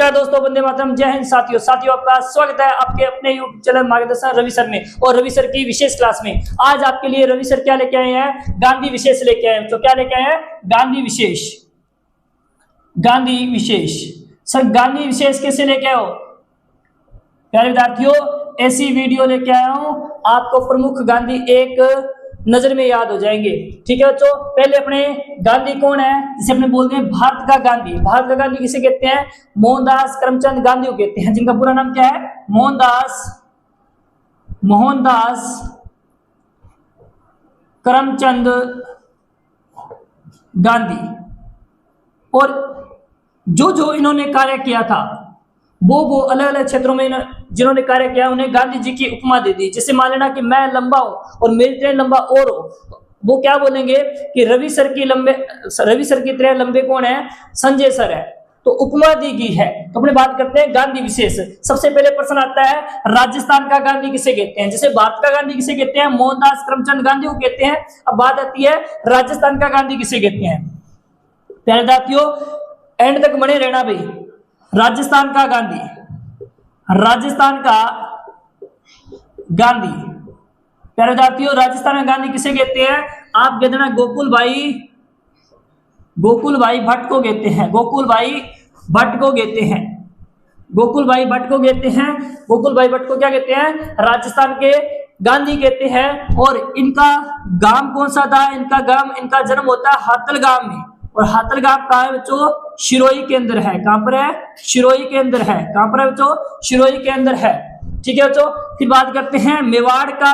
नमस्कार दोस्तों, वंदे मातरम, जय हिंद साथियों। आपका स्वागत है आपके अपने यूट्यूब चैनल मार्गदर्शन रवि सर में और रवि सर की विशेष क्लास में। आज आपके लिए रवि सर क्या लेके आए हैं? गांधी विशेष लेके आए हैं। तो क्या लेके आए हैं? गांधी विशेष। सर गांधी विशेष कैसे लेके आए हो प्यारे विद्यार्थियों? ऐसी वीडियो लेके आया हूं, आपको प्रमुख गांधी एक नजर में याद हो जाएंगे। ठीक है बच्चों, पहले अपने गांधी कौन है, जिसे अपने बोलते हैं भारत का गांधी। भारत का गांधी किसे कहते हैं? मोहनदास करमचंद गांधी को कहते हैं, जिनका पूरा नाम क्या है? मोहनदास करमचंद गांधी। और जो इन्होंने कार्य किया था वो अलग अलग क्षेत्रों में जिन्होंने कार्य किया उन्हें गांधी जी की उपमा दे दी। जैसे मान लेना कि मैं लंबा हूं और मेरी तरह लंबा और हो, वो क्या बोलेंगे कि रवि सर की तरह लंबे कौन है? संजय सर है। तो उपमा दी गई है। तो अपने बात करते हैं गांधी विशेष। सबसे पहले प्रश्न आता है, राजस्थान का गांधी किसे कहते हैं? जैसे भारत का गांधी किसे कहते हैं? मोहनदास करमचंद गांधी को कहते हैं। अब बात आती है राजस्थान का गांधी किसे कहते हैं? प्यारे साथियों, एंड तक बने रहना भाई। राजस्थान का गांधी प्यारे साथियों, राजस्थान का गांधी किसे कहते हैं? आप कहते हैं गोकुल भाई भट्ट को कहते हैं। गोकुल भाई भट्ट को क्या कहते हैं? राजस्थान के गांधी कहते हैं। और इनका गांव कौन सा था? इनका जन्म होता है हातल गांव में। और हातल गांव कहाँ है बच्चों? शिरोई के अंदर है। कहां पर है? शिरोई के अंदर है। कहां पर है बच्चों? शिरोई के अंदर है। ठीक है बच्चों, फिर बात करते हैं मेवाड़ का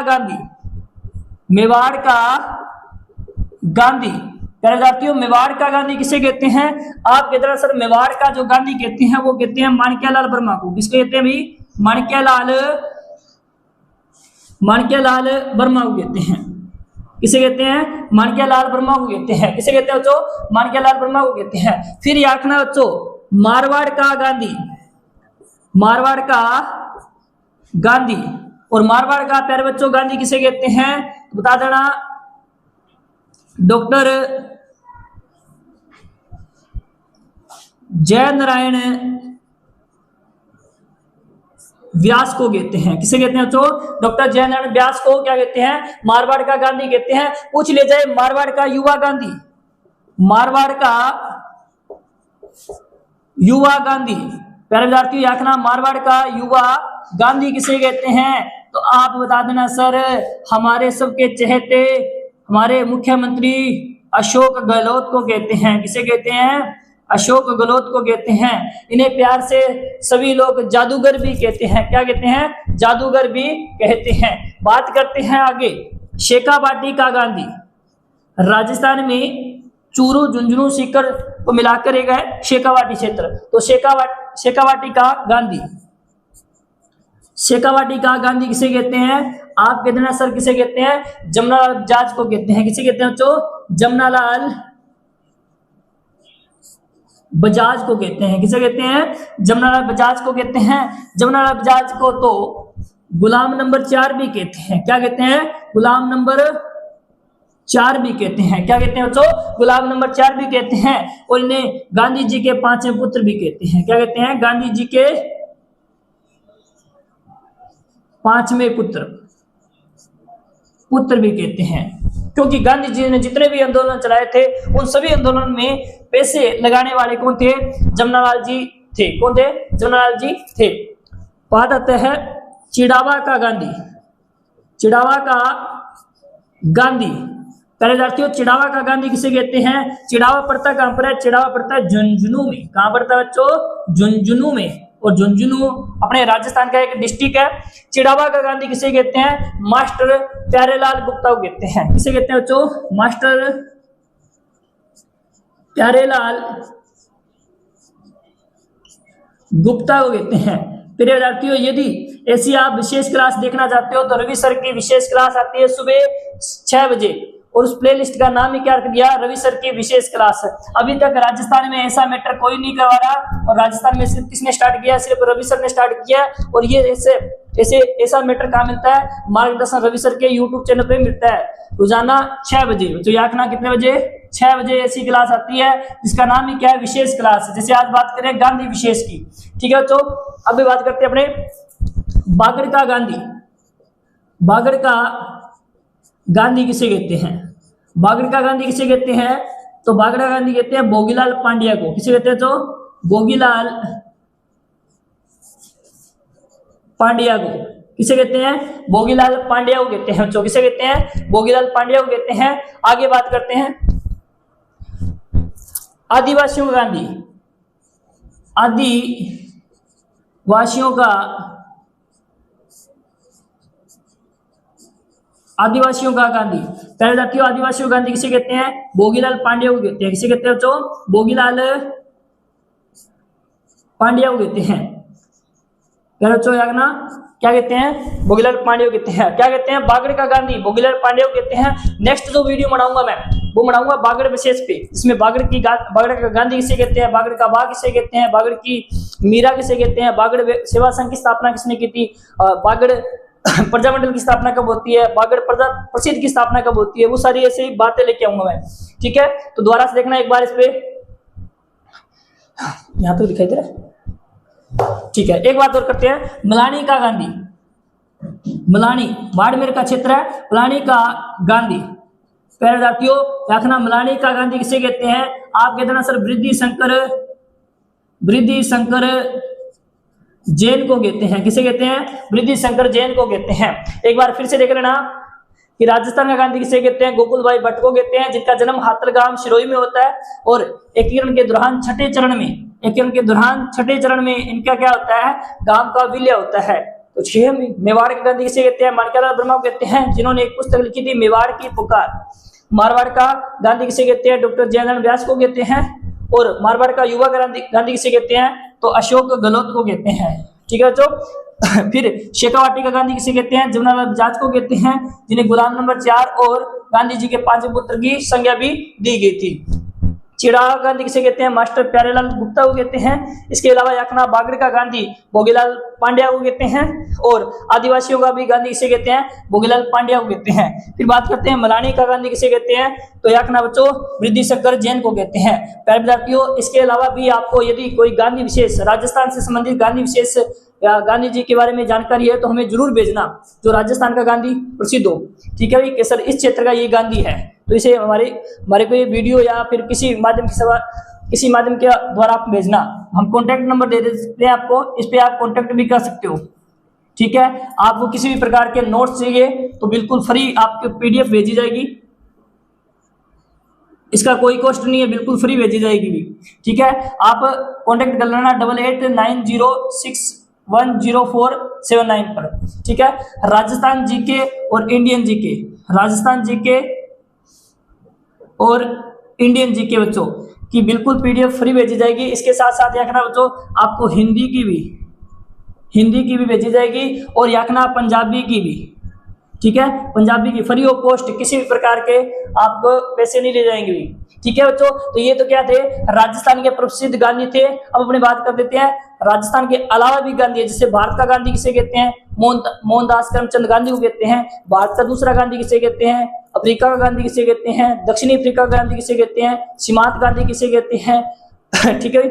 गांधी। प्यारे साथियों, मेवाड़ का गांधी किसे कहते हैं? आप कहते हैं सर मेवाड़ का जो गांधी कहते हैं वो कहते हैं माणिक्यलाल वर्मा को। किसको कहते हैं भाई? माणिक्यलाल वर्मा को कहते हैं। किसे कहते हैं? माणिक्यलाल वर्मा को कहते हैं। किसे कहते हैं बच्चों? माणिक्यलाल वर्मा को कहते हैं। फिर याखना बच्चों मारवाड़ का गांधी। और मारवाड़ का प्यारे बच्चों गांधी किसे कहते हैं? बता देना। डॉक्टर जयनारायण व्यास को कहते हैं। किसे कहते हैं बच्चों? डॉक्टर जयनारायण व्यास को क्या कहते हैं? मारवाड़ का गांधी कहते हैं। पूछ ले जाए मारवाड़ का युवा गांधी। प्यारे विद्यार्थियों, याखना मारवाड़ का युवा गांधी किसे कहते हैं? तो आप बता देना सर हमारे सबके चहेते हमारे मुख्यमंत्री अशोक गहलोत को कहते हैं। किसे कहते हैं? अशोक गहलोत को कहते हैं। इन्हें प्यार से सभी लोग जादूगर भी कहते हैं। क्या कहते हैं? जादूगर भी कहते हैं। बात करते हैं आगे शेखावाटी का गांधी। राजस्थान में चूरू, झुंझुनू, सीकर को मिलाकर एक है शेखावाटी क्षेत्र। तो शेखावाटी का गांधी किसे कहते हैं? आप कहते हैं सर किसे कहते हैं? जमनालाल बजाज को कहते हैं। किसे कहते हैं बच्चों? जमनालाल बजाज को कहते हैं। किसे कहते हैं? जमनालाल बजाज को कहते हैं। जमनालाल बजाज को तो गुलाम नंबर 4 भी कहते हैं। क्या कहते हैं? गुलाम नंबर 4 भी कहते हैं। क्या कहते हैं बच्चों? गुलाम नंबर 4 भी कहते हैं। और इन्हें गांधी जी के 5वें पुत्र भी कहते हैं। क्या कहते हैं? गांधी जी के 5वें पुत्र भी कहते हैं। क्योंकि गांधी जी ने जितने भी आंदोलन चलाए थे उन सभी आंदोलन में पैसे लगाने वाले कौन थे? जमनालाल जी थे। कौन थे? जमनालाल जी थे। बात आता है चिड़ावा का गांधी। पहले साथियों, चिड़ावा का गांधी किसे कहते हैं? चिड़ावा पड़ता कहां पर है? चिड़ावा पड़ता है झुंझुनू में। कहां पड़ता है बच्चों? झुंझुनू में। और झुंझुनू अपने राजस्थान का एक डिस्ट्रिक्ट है। चिड़ावा का गांधी किसे कहते हैं? मास्टर प्यारेलाल गुप्ता को कहते हैं। किसे कहते हैं बच्चों? मास्टर प्यारेलाल गुप्ता को कहते हैं। प्रिय विद्यार्थियों, यदि ऐसी आप विशेष क्लास देखना चाहते हो तो रवि सर की विशेष क्लास आती है सुबह 6 बजे। और उस प्लेलिस्ट का नाम ही क्या रख दिया? रवि सर की विशेष क्लास। अभी तक राजस्थान में ऐसा मैटर कोई नहीं करवा रहा। और राजस्थान में सिर्फ किसने स्टार्ट किया? सिर्फ रवि सर ने स्टार्ट किया। और ये ऐसा मैटर कहाँ मिलता है? मार्गदर्शन रवि सर के यूट्यूब चैनल पे मिलता है रोजाना 6 बजे। तो याद रखना कितने बजे? 6 बजे ऐसी क्लास आती है जिसका नाम ही क्या है, विशेष क्लास। जैसे आज बात करें गांधी विशेष की, ठीक है। तो अभी बात करते हैं अपने बागड़ का गांधी। बागड़ का गांधी किसे कहते हैं? बागड़ का गांधी किसे कहते हैं? तो बागड़ का गांधी कहते हैं भोगीलाल पांड्या को। किसे कहते हैं? तो भोगीलाल पांड्या को। किसे कहते हैं? भोगीलाल पांड्या को कहते हैं बच्चों। किसे कहते हैं? भोगीलाल पांड्या को कहते हैं। आगे बात करते हैं आदिवासियों का गांधी। आदिवासियों का गांधी, पहले जातियों आदिवासियों का गांधी किसे कहते हैं? भोगीलाल पांड्या को कहते हैं। किसे कहते हैं बच्चों? भोगीलाल पांड्या को कहते हैं। पहले बच्चों याद ना, क्या कहते हैं? भोगीलाल पांड्या को कहते हैं। क्या कहते हैं? बागड़ का गांधी भोगीलाल पांड्या को कहते हैं। नेक्स्ट जो वीडियो बनाऊंगा मैं, वो बनाऊंगा बागड़ विशेष पे, जिसमें बागड़ का गांधी किसे कहते हैं, बागड़ का बाग किसे कहते हैं, बागड़ की मीरा किसे कहते हैं, बागड़ सेवा संघ की स्थापना किसने की थी, बागड़ प्रजामंडल की स्थापना कब होती है, बागड़ प्रजा प्रसिद्ध की स्थापना कब होती है, वो सारी ऐसी बातें लेके आऊंगा मैं, ठीक है। तो दोबारा से देखना एक बार इस पे, यहां तो दिखाई दे रहा है, ठीक है। एक बात और करते हैं, मलानी का गांधी। मलानी बाड़मेर का क्षेत्र है, मलानी का गांधी। पहले जातियों रखना, मलानी का गांधी किसे कहते हैं? आप कहते हैं सर वृद्धि शंकर जैन को कहते हैं। किसे कहते हैं? वृद्धि शंकर जैन को कहते हैं। एक बार फिर से देख लेना कि राजस्थान का गांधी किसे कहते हैं? गोकुल भाई भट्ट को कहते हैं, जिनका जन्म हाथरगाम सिरोही में होता है और एकीकरण के दौरान छठे चरण में इनका क्या होता है? गांव का विलय होता है। तो 6 मेवाड़ के गांधी किसे कहते हैं? माणिकलाल वर्मा को कहते हैं, जिन्होंने एक पुस्तक लिखी थी मेवाड़ की पुकार। मारवाड़ का गांधी किसे कहते हैं? डॉक्टर जयनारायण व्यास को कहते हैं। और मारवाड़ का युवा गांधी किसे कहते हैं? तो अशोक गहलोत को कहते हैं, ठीक है। तो फिर शेखावाटी का गांधी किसे कहते हैं? जमनालाल बजाज को कहते हैं, जिन्हें गुलाम नंबर 4 और गांधी जी के 5 पुत्र की संज्ञा भी दी गई थी। चिड़ावा गांधी किसे कहते हैं? मास्टर प्यारेलाल गुप्ता को कहते हैं। इसके अलावा याकना बागड़ का गांधी भोगीलाल पांड्या को कहते हैं और आदिवासियों का भी गांधी किसे कहते हैं? भोगीलाल पांड्या को कहते हैं। फिर बात करते हैं मलानी का गांधी किसे कहते हैं? तो याकना बच्चों वृद्धि शंकर जैन को कहते हैं। प्यारे विद्यार्थियों, इसके अलावा भी आपको यदि कोई गांधी विशेष, राजस्थान से संबंधित गांधी विशेष या गांधी जी के बारे में जानकारी है तो हमें जरूर भेजना, जो राजस्थान का गांधी प्रसिद्ध हो, ठीक है भाई, कि सर इस क्षेत्र का ये गांधी है। तो इसे हमारे को ये वीडियो या फिर किसी माध्यम के द्वारा आप भेजना। हम कॉन्टैक्ट नंबर दे देते हैं आपको, इस पे आप कॉन्टैक्ट भी कर सकते हो, ठीक है। आपको किसी भी प्रकार के नोट्स चाहिए तो बिल्कुल फ्री आपको PDF भेजी जाएगी, इसका कोई कॉस्ट नहीं है, बिल्कुल फ्री भेजी जाएगी भी, ठीक है। आप कॉन्टैक्ट कर लेना 8890610479 पर, ठीक है। राजस्थान जीके और इंडियन जीके, राजस्थान जीके और इंडियन जीके बच्चों की बिल्कुल PDF फ्री भेजी जाएगी। इसके साथ साथ याकना बच्चों आपको हिंदी की भी भेजी जाएगी और याकना पंजाबी की भी, ठीक है। पंजाबी की फ्री ऑफ कॉस्ट, किसी भी प्रकार के आपको पैसे नहीं ले जाएंगे भी, ठीक है बच्चों। तो ये तो क्या थे, राजस्थान के प्रसिद्ध गांधी थे। अब अपनी बात कर देते हैं राजस्थान के अलावा भी गांधी है। जैसे भारत का गांधी किसे कहते हैं? मोहनदास करमचंद गांधी को कहते हैं। भारत का दूसरा गांधी किसे कहते हैं? अफ्रीका का गांधी किसे कहते हैं? दक्षिणी अफ्रीका का गांधी किसे कहते हैं? सीमांत गांधी किसे कहते हैं? ठीक है।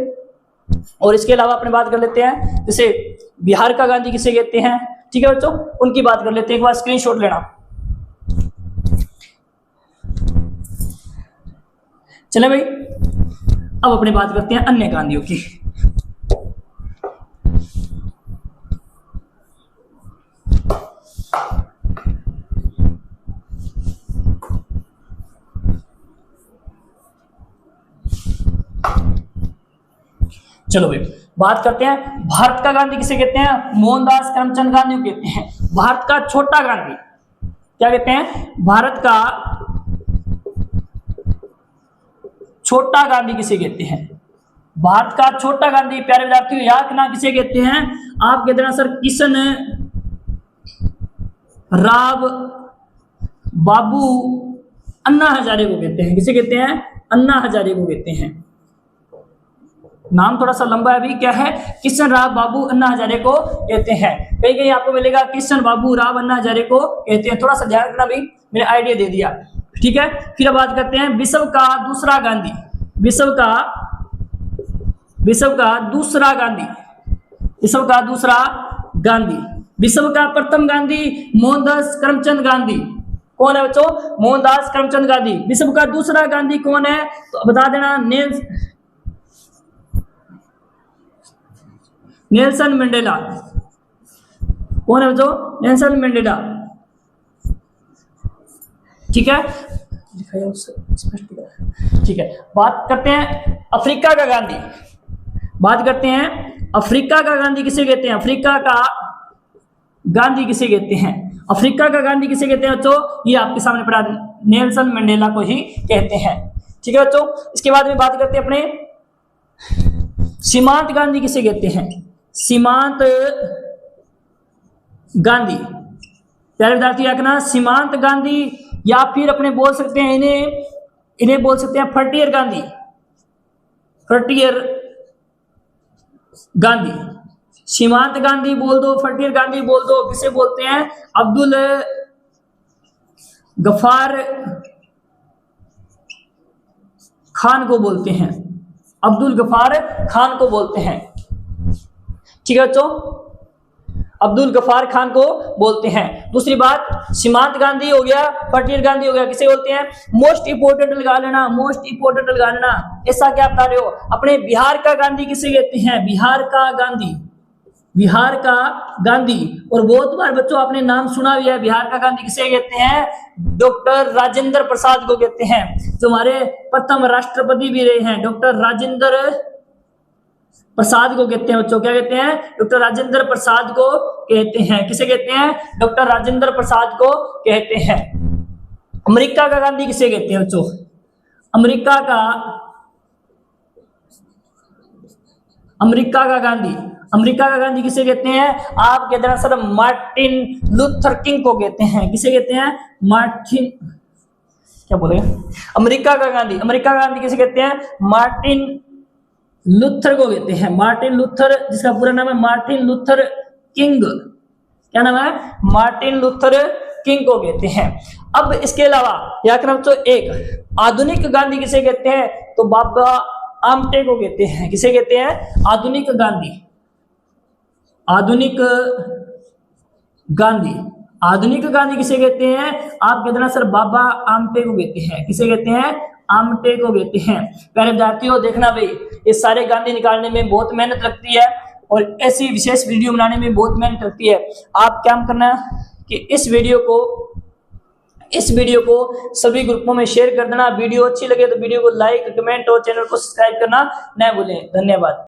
और इसके अलावा अपने बात कर लेते हैं, जैसे बिहार का गांधी किसे कहते हैं, ठीक है बच्चों, उनकी बात कर लेते हैं। एक बार स्क्रीनशॉट लेना। चले भाई, अब अपने बात करते हैं अन्य गांधियों की। चलो भाई, बात करते हैं भारत का गांधी किसे कहते हैं? मोहनदास करमचंद गांधी को कहते हैं। भारत का छोटा गांधी क्या कहते हैं? भारत का छोटा गांधी किसे कहते हैं? भारत का छोटा गांधी प्यारे विद्यार्थियों याद ना किसे कहते हैं? आप कहते हैं सर किशन राव बाबू अन्ना हजारे को कहते हैं। किसे कहते हैं? अन्ना हजारे को कहते हैं। नाम थोड़ा सा लंबा है, अभी क्या है? किशन राव बाबू अन्ना हजारे को कहते हैं। कहीं कहीं आपको मिलेगा किशन बाबू राव अन्ना हजारे को कहते हैं। थोड़ा सा ध्यान रखना भी, मैंने आइडिया दे दिया। ठीक है। फिर अब बात करते हैं विश्व का दूसरा गांधी, विश्व का दूसरा गांधी, विश्व का दूसरा गांधी। विश्व का प्रथम गांधी मोहनदास करमचंद गांधी। कौन है बच्चों? मोहनदास करमचंद गांधी। विश्व का दूसरा गांधी कौन है? तो बता देना, नेल्सन मंडेला। कौन है बच्चों? Nelson Mandela. ठीक है, ठीक है। बात करते हैं अफ्रीका का गांधी, बात करते हैं अफ्रीका का गांधी किसे कहते हैं? अफ्रीका का गांधी किसे कहते हैं? अफ्रीका का गांधी किसे कहते हैं बच्चों? ये आपके सामने पड़ा, नेल्सन मंडेला को ही कहते हैं। ठीक है बच्चों। इसके बाद में बात करते हैं अपने सीमांत गांधी किसे कहते हैं? सीमांत गांधी। प्यारे विद्यार्थी रखना, सीमांत गांधी या फिर अपने बोल सकते हैं इन्हें बोल सकते हैं फ्रंटियर गांधी, फ्रंटियर गांधी। सीमांत गांधी बोल दो, फ्रंटियर गांधी बोल दो। किसे बोलते हैं? अब्दुल गफार खान को बोलते हैं, अब्दुल गफार खान को बोलते हैं। ठीक है बच्चों, अब्दुल गफार खान को बोलते हैं। दूसरी बात, सीमांत गांधी हो गया, फ्रंटियर गांधी हो गया, किसे बोलते हैं? मोस्ट इंपोर्टेंट लगा लेना, मोस्ट इंपोर्टेंट लगा लेना। ऐसा क्या बता रहे हो? अपने बिहार का गांधी किसे कहते हैं? बिहार का गांधी, बिहार का गांधी। और बहुत बार बच्चों आपने नाम सुना भी है, बिहार का गांधी किसे कहते हैं? डॉक्टर राजेंद्र प्रसाद को कहते हैं, जो हमारे प्रथम राष्ट्रपति भी रहे हैं। डॉक्टर राजेंद्र प्रसाद को कहते हैं बच्चों, क्या कहते हैं? डॉक्टर राजेंद्र प्रसाद को कहते हैं। किसे कहते हैं? डॉक्टर राजेंद्र प्रसाद को कहते हैं। अमेरिका का गांधी किसे कहते हैं बच्चों? अमेरिका का गांधी, अमेरिका का गांधी किसे कहते हैं? आप कहते हैं सर, मार्टिन लूथर किंग को कहते हैं। किसे कहते हैं? मार्टिन, क्या बोलेंगे? अमेरिका का गांधी, अमेरिका का गांधी किसे कहते हैं? मार्टिन लूथर को कहते हैं। मार्टिन लूथर, जिसका पूरा नाम है मार्टिन लूथर किंग। क्या नाम है? मार्टिन लूथर किंग को कहते हैं। अब इसके अलावा याद रखना बच्चों, एक आधुनिक गांधी किसे कहते हैं? तो बाबा आमटे को कहते हैं। किसे कहते हैं? आधुनिक गांधी, आधुनिक गांधी। आधुनिक गांधी किसे कहते हैं? आप कहते हैं सर, बाबा आमटे को कहते हैं। किसे कहते हैं? आमटे को कहते हैं। प्यारे विद्यार्थियों, देखना भाई, ये सारे गांधी निकालने में बहुत मेहनत लगती है और ऐसी विशेष वीडियो बनाने में बहुत मेहनत लगती है। आप क्या करना कि इस वीडियो को सभी ग्रुपों में शेयर कर देना। वीडियो अच्छी लगे तो वीडियो को लाइक, कमेंट और चैनल को सब्सक्राइब करना न भूलें। धन्यवाद।